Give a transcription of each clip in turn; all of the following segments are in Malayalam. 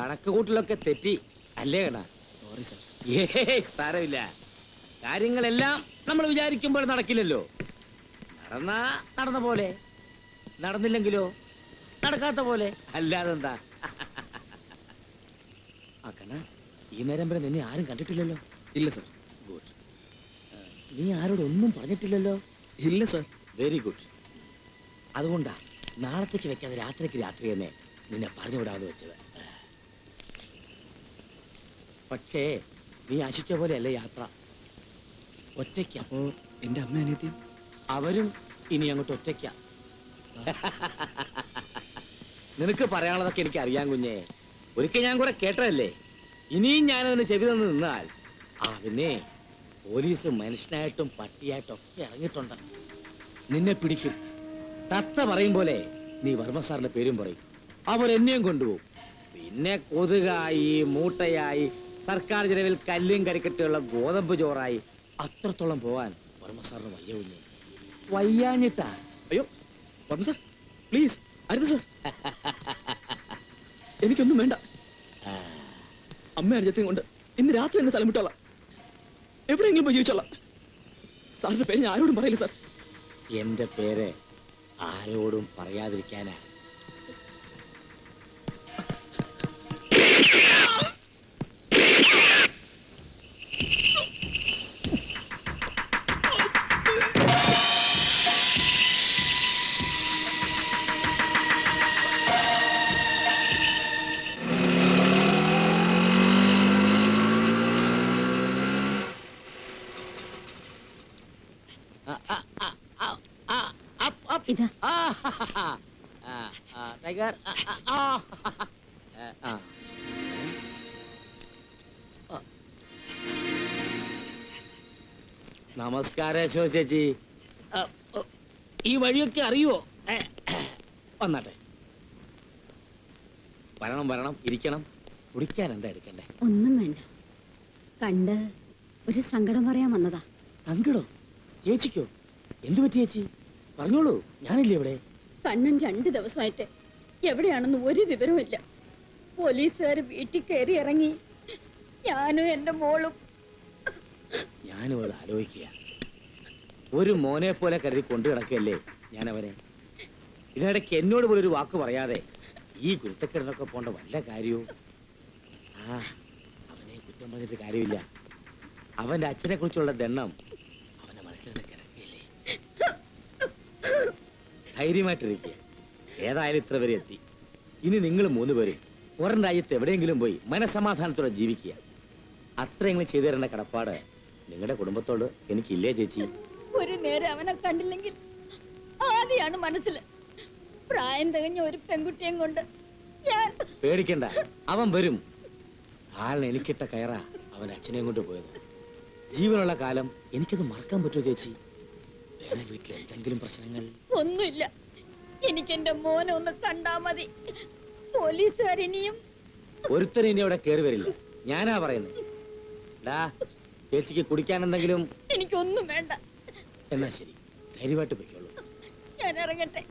കണക്ക് കൂട്ടലൊക്കെ തെറ്റി അല്ലേ കണ? Sorry sir. സാരമില്ല. കാര്യങ്ങളെല്ലാം നമ്മൾ വിചാരിക്കുമ്പോൾ നടക്കില്ലല്ലോ. നടന്നാ നടന്ന പോലെ, നടന്നില്ലെങ്കിലോ നടക്കാത്ത പോലെ. അല്ലാതെന്താ? ആ കണ്ണ, ഈ നേരം വരെ നിന്നെ ആരും കണ്ടിട്ടില്ലല്ലോ. ഇല്ല സാർ. ഗുഡ്. നീ ആരോടൊന്നും പറഞ്ഞിട്ടില്ലല്ലോ. ഇല്ല സാർ. Very good. അതുകൊണ്ടാ നാളത്തേക്ക് വെക്കാതെ രാത്രിക്ക് രാത്രി തന്നെ നിന്നെ പറഞ്ഞു വിടാന്ന് വെച്ചത്. പക്ഷേ നീ ആശിച്ച പോലെയല്ല യാത്ര. ഒറ്റയ്ക്ക. അപ്പോ എന്റെ അമ്മ അനിയത്തിയും അവരും ഇനി അങ്ങോട്ട് ഒറ്റയ്ക്ക. നിനക്ക് പറയാനുള്ളതൊക്കെ എനിക്ക് അറിയാൻ കുഞ്ഞേ. ഒരിക്കൽ ഞാൻ കൂടെ കേട്ടതല്ലേ. ഇനിയും ഞാനതിന് ചെവി തന്ന് നിന്നാൽ പിന്നെ പോലീസ് മനുഷ്യനായിട്ടും പട്ടിയായിട്ടും ഒക്കെ ഇറങ്ങിയിട്ടുണ്ട്. നിന്നെ പിടിക്കും. തത്ത പറയും പോലെ നീ വർമ്മ സാറിന്റെ പേരും പറയും. അവർ എന്നെയും കൊണ്ടുപോകും. പിന്നെ കൊതുകായി, മൂട്ടയായി, സർക്കാർ ചെലവിൽ കല്ലും കരിക്കട്ടുള്ള ഗോതമ്പ് ചോറായി അത്രത്തോളം പോവാൻ വർമ്മ സാറിന് വയ്യ കുഞ്ഞെ. വയ്യാഞ്ഞിട്ടാ. അയ്യോ വർമ്മ സാർ, പ്ലീസ് അരുത് സാർ. എനിക്കൊന്നും വേണ്ട. അമ്മ അനുജത്തെയും കൊണ്ട് ഇന്ന് രാത്രി എന്നെ സ്ഥലം വിട്ടോളാം. എവിടെയെങ്കിലും പോയി ജീവിച്ചോളാം. സാറിന്റെ പേര് ഞാൻ ആരോടും പറയില്ല സാർ. എന്റെ പേര് ആരോടും പറയാതിരിക്കാനാ. ഇതാ ടൈഗർ. നമസ്കാരം ശോ ചേച്ചി. ഈ വഴിയൊക്കെ അറിയുവോ? വന്നാട്ടെ. വരണം വരണം, ഇരിക്കണം. കുടിക്കാൻ എന്താ എടുക്കണ്ടേ? ഒന്നും വേണ്ട. കണ്ട് ഒരു സങ്കടം പറയാൻ വന്നതാ. സങ്കടം? ചേച്ചിക്കോ? എന്തു പറ്റി ചേച്ചി? പറഞ്ഞോളൂ, ഞാനില്ലേ ഇവിടെ. കണ്ണൻ 2 ദിവസമായിട്ട് എവിടെയാണെന്ന് ഒരു വിവരമില്ല. പോലീസുകാർ വീട്ടിൽ കയറി ഇറങ്ങി. ഞാനും എന്റെ മോളും. ഞാനും അത് ആലോചിക്കുക. ഒരു മോനെ പോലെ കരുതി കൊണ്ടു കിടക്കല്ലേ ഞാൻ അവനെ. ഇതിനിടയ്ക്ക് എന്നോട് പോലും ഒരു വാക്ക് പറയാതെ ഈ ഗുരുത്തക്കിടനൊക്കെ പോണ്ട വല്ല കാര്യവും. അവനെ കുറ്റം പറഞ്ഞിട്ട് കാര്യമില്ല. അവന്റെ അച്ഛനെ കുറിച്ചുള്ള ദണ്ണം അവന്റെ മനസ്സിൽ കിടക്കില്ലേ. ധൈര്യമായിട്ടിരിക്കുക. ഏതായാലും ഇത്ര വരെ എത്തി. ഇനി നിങ്ങൾ 3 പേരും പുറം രാജ്യത്ത് എവിടെയെങ്കിലും പോയി മനസമാധാനത്തോടെ ജീവിക്കുക. അത്രയെങ്കിലും ചെയ്തു തരേണ്ട കടപ്പാട് നിങ്ങളുടെ കുടുംബത്തോട് എനിക്കില്ലേ ചേച്ചി? ഒരു നേരം അവനെ കണ്ടില്ലെങ്കിൽ ആദ്യമാണ് മനസ്സിൽ. പ്രായം തികഞ്ഞ ഒരു പെൺകുട്ടിയും കൊണ്ട് ഞാൻ. പേടിക്കണ്ട, അവൻ വരും. കാലിന് എനിക്കിട്ട കയറാ അവൻ അച്ഛനെയും കൊണ്ട് പോയത്. ജീവനുള്ള കാലം എനിക്കത് മറക്കാൻ പറ്റുമോ ചേച്ചി? വേറെ വീട്ടിൽ എന്തെങ്കിലും പ്രശ്നങ്ങൾ? ഒന്നുമില്ല. എനിക്ക് എന്റെ മോനെ ഒന്ന് കണ്ടാ മതി. പോലീസുകാർ ഇനിയും ഒരുത്തരും ഇനി അവിടെ കയറി വരില്ല. ഞാനാ പറയുന്നത്. ചേച്ചിക്ക് കുടിക്കാൻ എന്തെങ്കിലും? എനിക്കൊന്നും വേണ്ട. എന്നാ ശരി, ധൈര്യമായിട്ട് പൊയ്ക്കോളൂ. ഞാൻ ഇറങ്ങട്ടെ.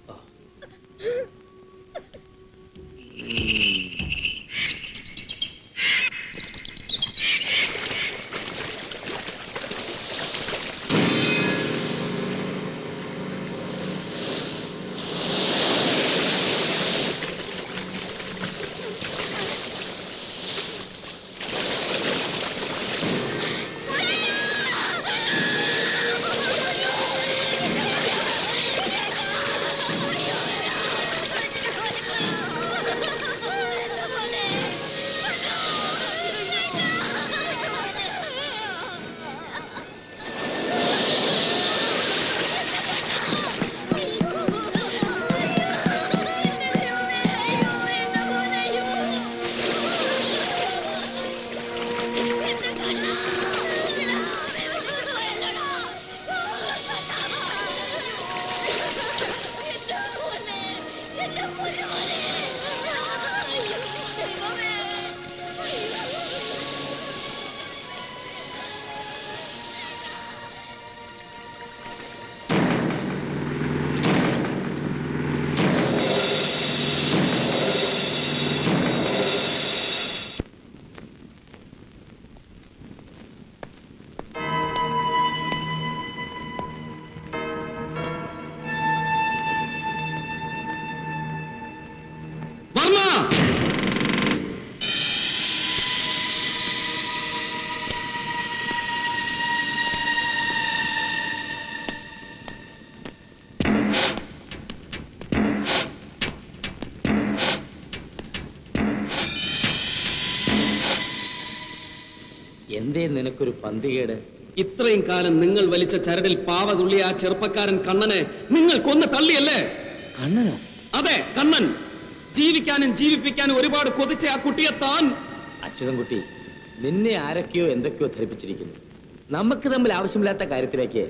എന്തേ നിനക്കൊരു പന്തികേട്? ഇത്രയും കാലം നിങ്ങൾ വലിച്ച ചരടിൽ പാവ തുള്ളിയ ആ ചെറുപ്പക്കാരൻ കണ്ണനെ നിങ്ങൾ കൊന്ന് തള്ളിയല്ലേ? കണ്ണനോ? അതെ, കണ്ണൻ. ജീവിക്കാനും ജീവിപ്പിക്കാനും ഒരുപാട് കൊതിച്ച ആ കുട്ടിയെ താൻ... അച്യുതൻകുട്ടി, നിന്നെ ആരൊക്കെയോ എന്തൊക്കെയോ ധരിപ്പിച്ചിരിക്കുന്നു. നമുക്ക് തമ്മിൽ ആവശ്യമില്ലാത്ത കാര്യത്തിലേക്ക്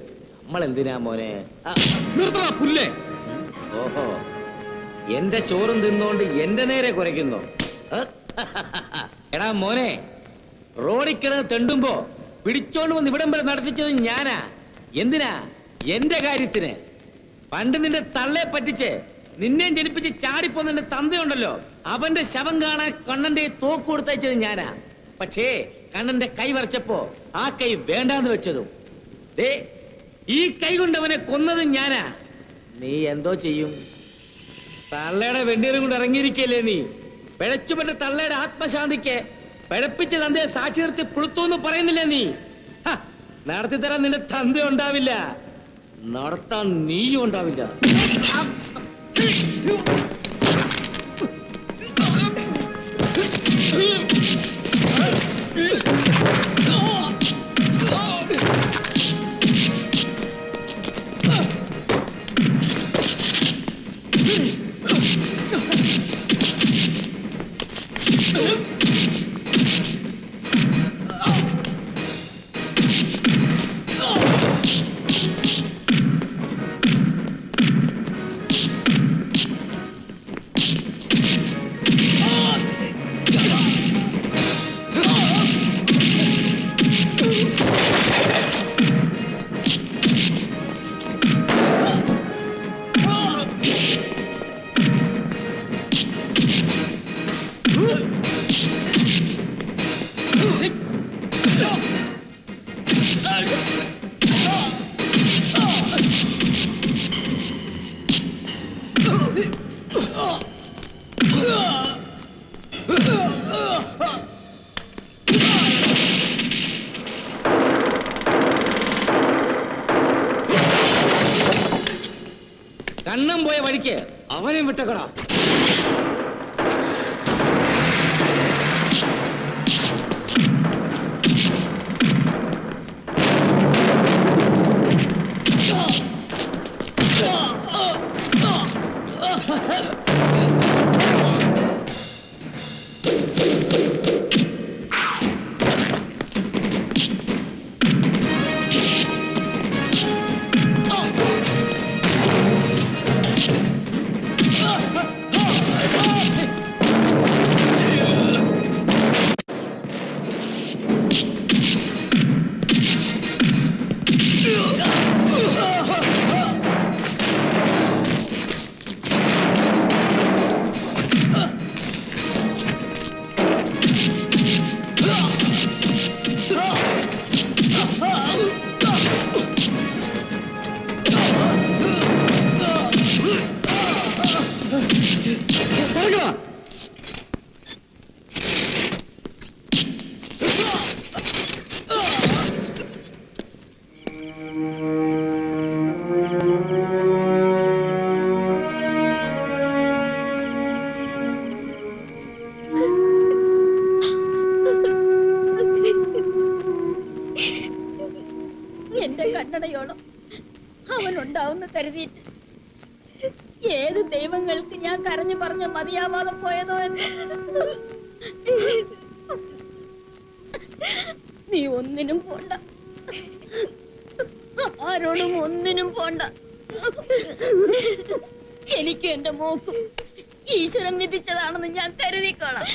നമ്മൾ എന്തിനാ മോനെ? നിർത്തണ പുല്ലേ. ഓഹോ, എന്റെ ചോറും തിന്നോണ്ട് എന്റെ നേരെ കുരയ്ക്കുന്നു. എടാ മോനെ, റോഡിൽ കിടന്ന് തെണ്ടുമ്പോ പിടിച്ചോണ്ട് വന്ന് ഇവിടം വരെ നടത്തിച്ചത് ഞാനാ. എന്തിനാ? എന്റെ കാര്യത്തിന്. പണ്ട് നിന്റെ തള്ളയെ പറ്റിച്ച് നിന്നെയും ജനിപ്പിച്ച് ചാടിപ്പോ നിന്റെ തന്തയുണ്ടല്ലോ, അവന്റെ ശവം കാണാൻ കണ്ണന്റെ തോക്ക് കൊടുത്തയച്ചത് ഞാനാ. പക്ഷേ കണ്ണന്റെ കൈ വരച്ചപ്പോ ആ കൈ വേണ്ടാന്ന് വെച്ചതും ദേ ഈ കൈ കൊണ്ടവനെ കൊന്നതും ഞാനാ. നീ എന്തോ ചെയ്യും? തള്ളയുടെ വെണ്ണീരും കൊണ്ട് ഇറങ്ങിയിരിക്കല്ലേ നീ? പിഴച്ചുപെട്ട തള്ളയുടെ ആത്മശാന്തിക്ക് പിഴപ്പിച്ച് തന്തയെ സാക്ഷി നിർത്തി പുഴുത്തൂന്ന് പറയുന്നില്ലേ നീ? നടത്തി തരാൻ നിന്റെ തന്ത ഉണ്ടാവില്ല, നടത്താൻ നീയും ഉണ്ടാവില്ല. കണ്ണം പോയ വഴിക്ക് അവനെയും വിട്ടക്കടാ. എന്റെ കണ്ണടയോളം അവനുണ്ടാവുന്ന കരുതിയിട്ട് ഏത് ദൈവങ്ങൾക്ക് ഞാൻ കരഞ്ഞു പറഞ്ഞ് മതിയാവാതെ പോയതോ എന്ന്. നീ ഒന്നിനും പോണ്ട, ആരോടും ഒന്നിനും പോണ്ട. എനിക്ക് എന്റെ മോക്കും ഈശ്വരൻ വിധിച്ചതാണെന്ന് ഞാൻ കരുതിക്കോളാം.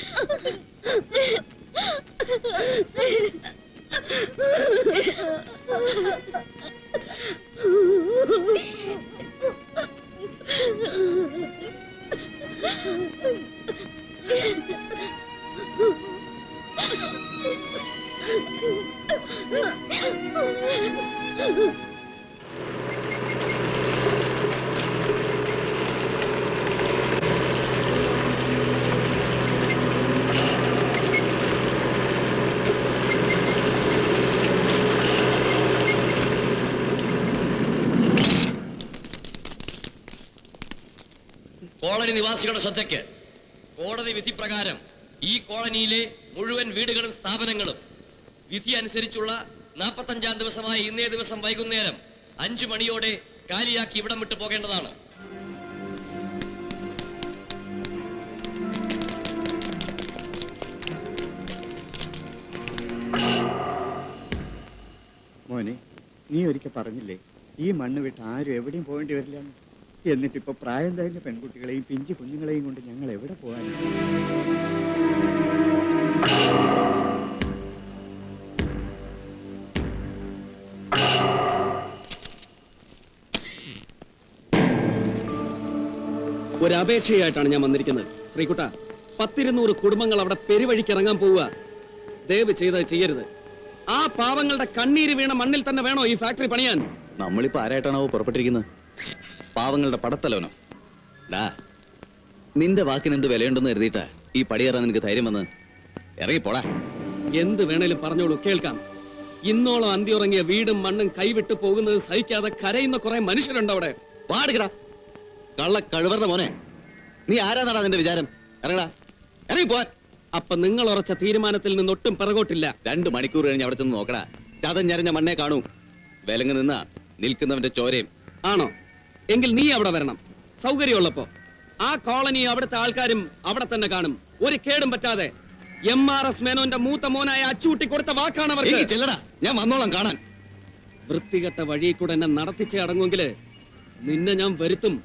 കോളനി നിവാസികളുടെ ശ്രദ്ധയ്ക്ക്, കോടതി വിധി പ്രകാരം ഈ കോളനിയിലെ മുഴുവൻ വീടുകളും സ്ഥാപനങ്ങളും വിധി അനുസരിച്ചുള്ള 45-ാം ദിവസമായ ഇന്നേ ദിവസം വൈകുന്നേരം 5 മണിയോടെ കാലിയാക്കി ഇവിടം വിട്ടു പോകേണ്ടതാണ്. മോനെ, നീ ഒരിക്കൽ പറഞ്ഞില്ലേ ഈ മണ്ണ് വിട്ട് ആരും എവിടെയും പോകേണ്ടി വരില്ല. എന്നിട്ടിപ്പോ പ്രായം കഴിഞ്ഞ പെൺകുട്ടികളെയും പിഞ്ചു കുഞ്ഞുങ്ങളെയും കൊണ്ട് ഞങ്ങൾ എവിടെ പോകാൻ? ഒരപേക്ഷയായിട്ടാണ് ഞാൻ വന്നിരിക്കുന്നത്. ശ്രീകുട്ട, 100-200 കുടുംബങ്ങൾ അവിടെ പെരുവഴിക്ക് ഇറങ്ങാൻ പോവുക. ദയവ് ചെയ്തത് ചെയ്യരുത്. ആ പാവങ്ങളുടെ കണ്ണീര് വീണ മണ്ണിൽ തന്നെ വേണോ ഈ ഫാക്ടറി പണിയാൻ? നമ്മളിപ്പോ ആരായിട്ടാണോ പുറപ്പെട്ടിരിക്കുന്നത്? പാവങ്ങളുടെ പടത്തലവനോ? നിന്റെ വാക്കിന് എന്ത് വിലയുണ്ടെന്ന് കരുതിയിട്ടാ ഈ പടിയേറാൻ നിനക്ക് ധൈര്യം വന്ന്? ഇറങ്ങിപ്പോടാ. എന്ത് വേണേലും പറഞ്ഞോളൂ, കേൾക്കാം. ഇന്നോളം അന്തിയുറങ്ങിയ വീടും മണ്ണും കൈവിട്ടു പോകുന്നത് സഹിക്കാതെ കരയുന്ന കുറെ മനുഷ്യരുണ്ട് അവിടെ. പാടുകടാ കള്ള കഴിവറുടെ മോനെ. നീ ആരാന്നാടാ നിന്റെ വിചാരം? ഇറങ്ങടാ, ഇറങ്ങി പോവാൻ. അപ്പൊ നിങ്ങൾ ഉറച്ച തീരുമാനത്തിൽ നിന്നൊട്ടും പിറകോട്ടില്ല. 2 മണിക്കൂർ കഴിഞ്ഞ് അവിടെ ചെന്ന് നോക്കടാ. ചതഞ്ഞരഞ്ഞ മണ്ണേ കാണൂ. വിലങ്ങ് നിന്നാ നിൽക്കുന്നവന്റെ ചോരയും. ആണോ? എങ്കിൽ നീ അവിടെ വരണം, സൗകര്യമുള്ളപ്പോ. ആ കോളനി അവിടുത്തെ ആൾക്കാരും അവിടെ തന്നെ കാണും, ഒരു കേടും പറ്റാതെ. MRS മേനോന്റെ മൂത്ത മോനായ അച്ചൂട്ടി കൊടുത്ത വാക്കാണ് അവർക്ക്. ചെല്ലടാ, ഞാൻ വന്നോളാം കാണാൻ. വൃത്തികെട്ട വഴി കൂടെ എന്നെ നടത്തിച്ചേ അടങ്ങുമെങ്കില് നിന്നെ ഞാൻ വരുത്തും.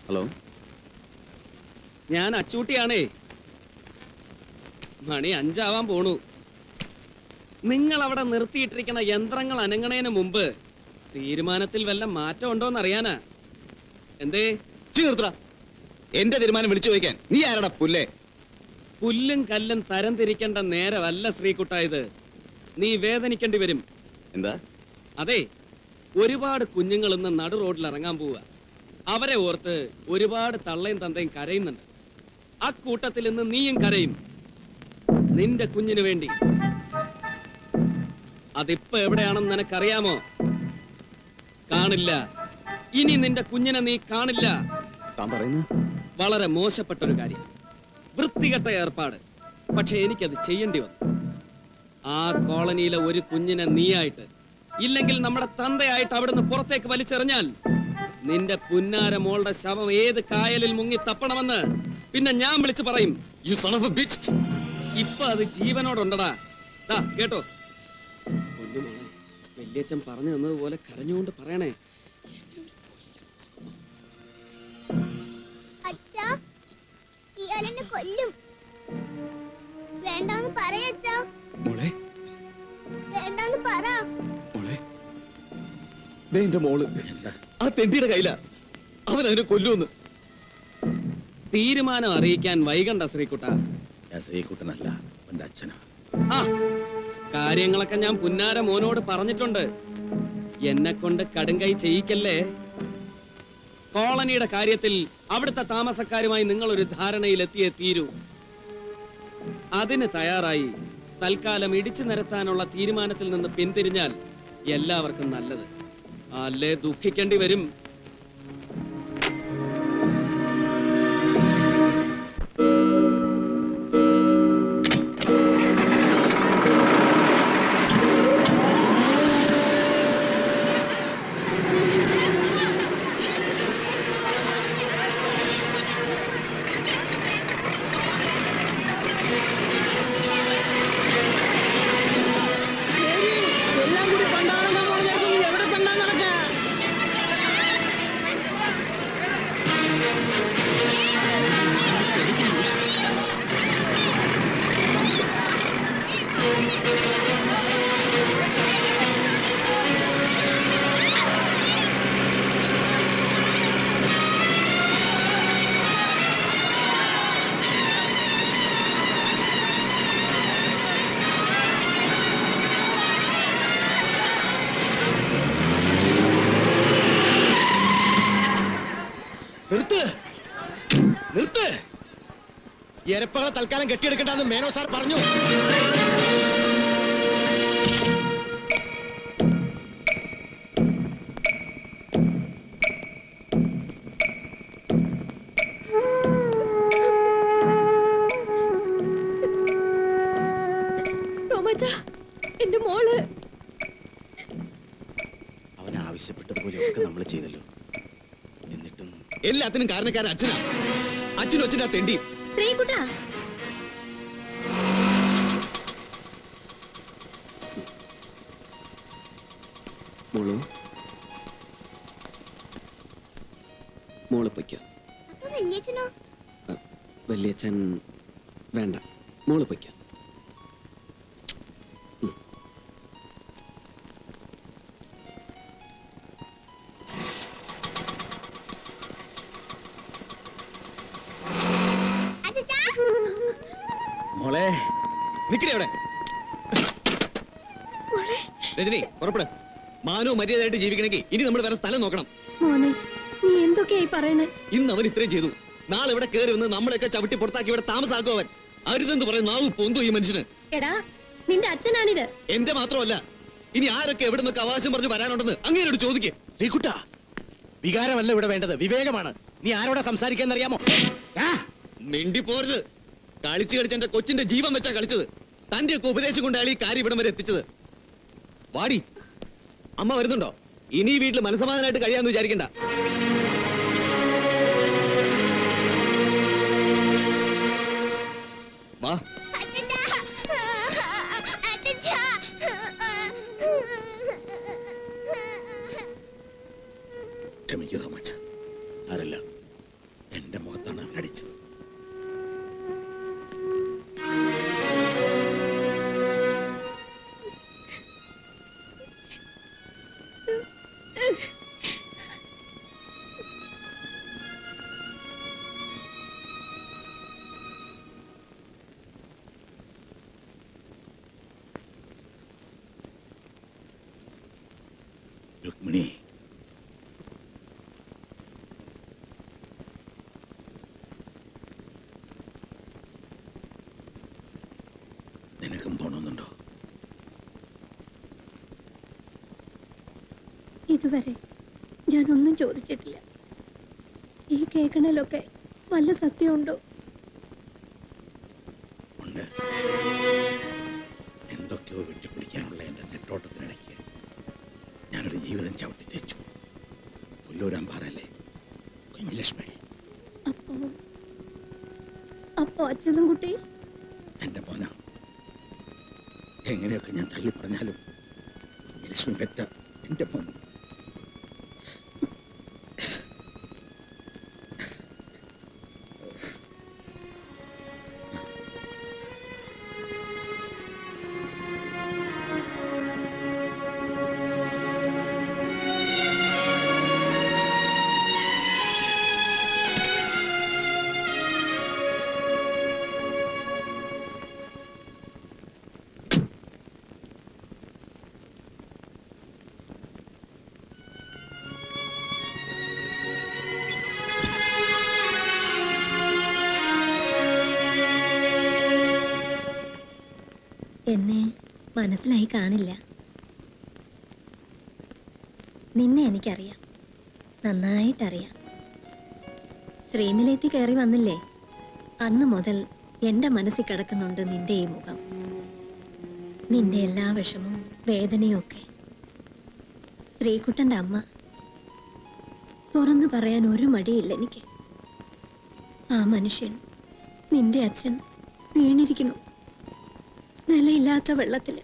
ഹലോ, ഞാൻ അച്ചൂട്ടിയാണേ. മണി 5 ആവാൻ പോണു. നിങ്ങൾ അവിടെ നിർത്തിയിട്ടിരിക്കുന്ന യന്ത്രങ്ങൾ അനങ്ങണേന് മുമ്പ് തീരുമാനത്തിൽ വല്ല മാറ്റം ഉണ്ടോന്നറിയാനാ. എന്തേ? നിർത്തടാ. എന്റെ തീരുമാനം വിളിച്ചു ചോദിക്കാൻ നീ ആരടാ പുല്ലേ? പുല്ലും കല്ലും തരം തിരിക്കേണ്ട നേരമല്ല ശ്രീകുട്ട ഇത്. നീ വേദനിക്കേണ്ടി വരും. എന്താ? അതെ, ഒരുപാട് കുഞ്ഞുങ്ങൾ ഇന്ന് നടു റോഡിൽ ഇറങ്ങാൻ പോവുക. അവരെ ഓർത്ത് ഒരുപാട് തള്ളയും തന്തയും കരയുന്നുണ്ട്. അക്കൂട്ടത്തിൽ ഇന്ന് നീയും കരയും, നിന്റെ കുഞ്ഞിനു വേണ്ടി. അതിപ്പോ എവിടെയാണെന്ന് നിനക്കറിയാമോ? കാണില്ല. ഇനി നിന്റെ കുഞ്ഞിനെ നീ കാണില്ല. താൻ പറയുന്ന വളരെ മോശപ്പെട്ടൊരു കാര്യം, വൃത്തികെട്ട ഏർപ്പാട്. പക്ഷെ എനിക്കത് ചെയ്യേണ്ടി വന്നു. ആ കോളനിയിലെ ഒരു കുഞ്ഞിനെ നീയായിട്ട്, ഇല്ലെങ്കിൽ നമ്മുടെ തന്തയായിട്ട് അവിടുന്ന് പുറത്തേക്ക് വലിച്ചെറിഞ്ഞാൽ നിന്റെ പുന്നാര മോളുടെ ശവം ഏത് കായലിൽ മുങ്ങി തപ്പണമെന്ന് പിന്നെ ഞാൻ വിളിച്ചു പറയും. ഇപ്പൊ അത് ജീവനോടുണ്ടടാ. കേട്ടോ? പൊന്നുമോളെ, വല്യച്ഛൻ പറഞ്ഞു തന്നതുപോലെ കരഞ്ഞുകൊണ്ട് പറയണേ. കൊല്ലും. വേണ്ടാന്ന് പറയച്ചാ. മോളെ, വേണ്ടാന്ന് പറ. മോളെ, എന്റെ മോള് ആ തെണ്ടിയുടെ കയ്യിലാ. അവൻ അതിനെ കൊല്ലുമെന്ന്. തീരുമാനം അറിയിക്കാൻ വൈകണ്ട ശ്രീകുട്ട. ഞാൻ ശ്രീകുട്ടനല്ല, എന്റെ അച്ഛനാ. ആ കാര്യങ്ങളൊക്കെ ഞാൻ പുന്നാര മോനോട് പറഞ്ഞിട്ടുണ്ട്. എന്നെ കൊണ്ട് കടുങ്കൈ ചെയ്യിക്കല്ലേ. കോളനിയുടെ കാര്യത്തിൽ അവിടുത്തെ താമസക്കാരുമായി നിങ്ങൾ ഒരു ധാരണയിലെത്തിയേ തീരൂ. അതിന് തയ്യാറായി തൽക്കാലം ഇടിച്ചു നിരത്താനുള്ള തീരുമാനത്തിൽ നിന്ന് പിന്തിരിഞ്ഞാൽ എല്ലാവർക്കും നല്ലത്. അല്ലേ ദുഃഖിക്കേണ്ടി വരും. എരപ്പകളെ തൽക്കാലം കെട്ടിയെടുക്കണ്ടെന്ന് മേനോ സാർ പറഞ്ഞു. എന്റെ മോള് അവൻ ആവശ്യപ്പെട്ടതുപോലെയൊക്കെ നമ്മൾ ചെയ്തല്ലോ. എന്നിട്ടും എല്ലാത്തിനും കാരണക്കാരൻ അച്ഛനാ. അച്ഛനും അച്ഛൻ്റെ തെണ്ടി. മോളു മോള് പൊയ്ക്കോ. വല്യച്ഛൻ വേണ്ട, മോള് പൊയ്ക്കോ. മോളെ നിക്കണേ അവിടെ. രജനി പുറപ്പെട്. മാനോ മര്യാദയായിട്ട് ജീവിക്കണമെങ്കിൽ ഇനി നമ്മൾ വേറെ സ്ഥലം നോക്കണം. മോനെ നീ എന്തൊക്കെയായി പറയണേ? ഇന്ന് അവൻ ഇത്രയും ചെയ്തു, നാളെ ഇവിടെ കയറി വന്ന് നമ്മളെയൊക്കെ ചവിട്ടി പുറത്താക്കി ഇവിടെ താമസാക്കും അവൻ. അരുതെന്ന് പറയും നാവ് പൊന്തു ഈ മനുഷ്യന്. എടാ നിന്റെ അച്ഛനാണിത്. എന്റെ മാത്രമല്ല, ഇനി ആരൊക്കെ എവിടെ നിന്നൊക്കെ അവകാശം പറഞ്ഞു വരാനുണ്ടെന്ന് അങ്ങനെയോട് ചോദിക്കേ. ശ്രീകുട്ട, വികാരമല്ല ഇവിടെ വേണ്ടത്, വിവേകമാണ്. നീ ആരോടാ സംസാരിക്കാന്നറിയാമോ? മിണ്ടി പോരുത്. കളിച്ച് കളിച്ച് എന്റെ കൊച്ചിന്റെ ജീവൻ വെച്ചാ കളിച്ചത്. തന്റെയൊക്കെ ഉപദേശം കൊണ്ടാണ് ഈ കാര്യം ഇവിടം വരെ എത്തിച്ചത്. വാടി, അമ്മ വരുന്നുണ്ടോ? ഇനി ഈ വീട്ടിൽ മനസ്സമാധാനമായിട്ട് കഴിയാന്ന് വിചാരിക്കണ്ട. വാ. ആരല്ല, എന്റെ മുഖത്താണ് അവൻ അടിച്ചത്. രുക്മിണി, നിനക്കും പോണമെന്നുണ്ടോ? ഇതുവരെ ഞാനൊന്നും ചോദിച്ചിട്ടില്ല. ഈ കേൾക്കണേലൊക്കെ വല്ല സത്യമുണ്ടോ? ഉണ്ട്. എന്തൊക്കെയോ വെട്ടിപ്പിടിക്കാനുള്ള എന്റെ നെട്ടോട്ടത്തിനിടയ്ക്ക് ഞാനൊരു ജീവിതം ചവിട്ടി തേച്ചു. പുല്ലൂരാമ്പാറല്ലേ കുഞ്ഞിലക്ഷ്മി. അപ്പോ അച്ഛനും കുട്ടി എന്റെ മോന. എങ്ങനെയൊക്കെ ഞാൻ തള്ളി പറഞ്ഞാലും കുഞ്ഞിലക്ഷ്മി പെറ്റ എന്റെ മോൻ. എന്നെ മനസ്സിലായി കാണില്ല. നിന്നെ എനിക്കറിയാം, നന്നായിട്ടറിയാം. ശ്രീനിലേത്തി കയറി വന്നില്ലേ, അന്ന് മുതൽ എന്റെ മനസ്സിൽ കിടക്കുന്നുണ്ട് നിന്റെ ഈ മുഖം, നിന്റെ എല്ലാ വിഷമവും വേദനയും ഒക്കെ. ശ്രീകുട്ടന്റെ അമ്മ, തുറന്നു പറയാൻ ഒരു മടിയില്ല എനിക്ക്. ആ മനുഷ്യൻ, നിന്റെ അച്ഛൻ, വീണിരിക്കുന്നു നിലയില്ലാത്ത വെള്ളത്തില്.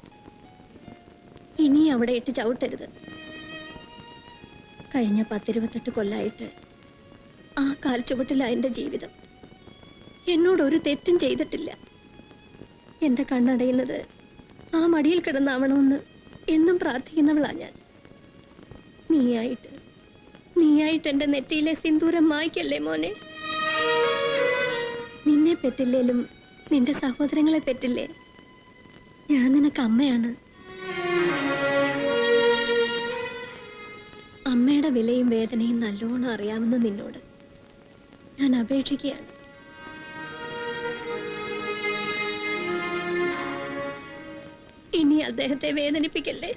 ഇനി അവിടെ ഇട്ട് ചവിട്ടരുത്. കഴിഞ്ഞ 10-28 കൊല്ലായിട്ട് ആ കാൽച്ചുവട്ടിലാ എന്റെ ജീവിതം. എന്നോട് ഒരു തെറ്റും ചെയ്തിട്ടില്ല. എന്റെ കണ്ണടയുന്നത് ആ മടിയിൽ കിടന്നാവണമെന്ന് എന്നും പ്രാർത്ഥിക്കുന്നവളാ ഞാൻ. നീയായിട്ട് എന്റെ നെറ്റിയിലെ സിന്ദൂരം മായ്ക്കല്ലേ മോനെ. നിന്നെ പെറ്റില്ലേലും നിന്റെ സഹോദരങ്ങളെ പെറ്റില്ലേ, ഞാൻ നിനക്ക് അമ്മയാണ്. അമ്മയുടെ വിലയും വേദനയും നല്ലോണം അറിയാമെന്ന് നിന്നോട് ഞാൻ അപേക്ഷിക്കുകയാണ്. ഇനി അദ്ദേഹത്തെ വേദനിപ്പിക്കല്ലേ.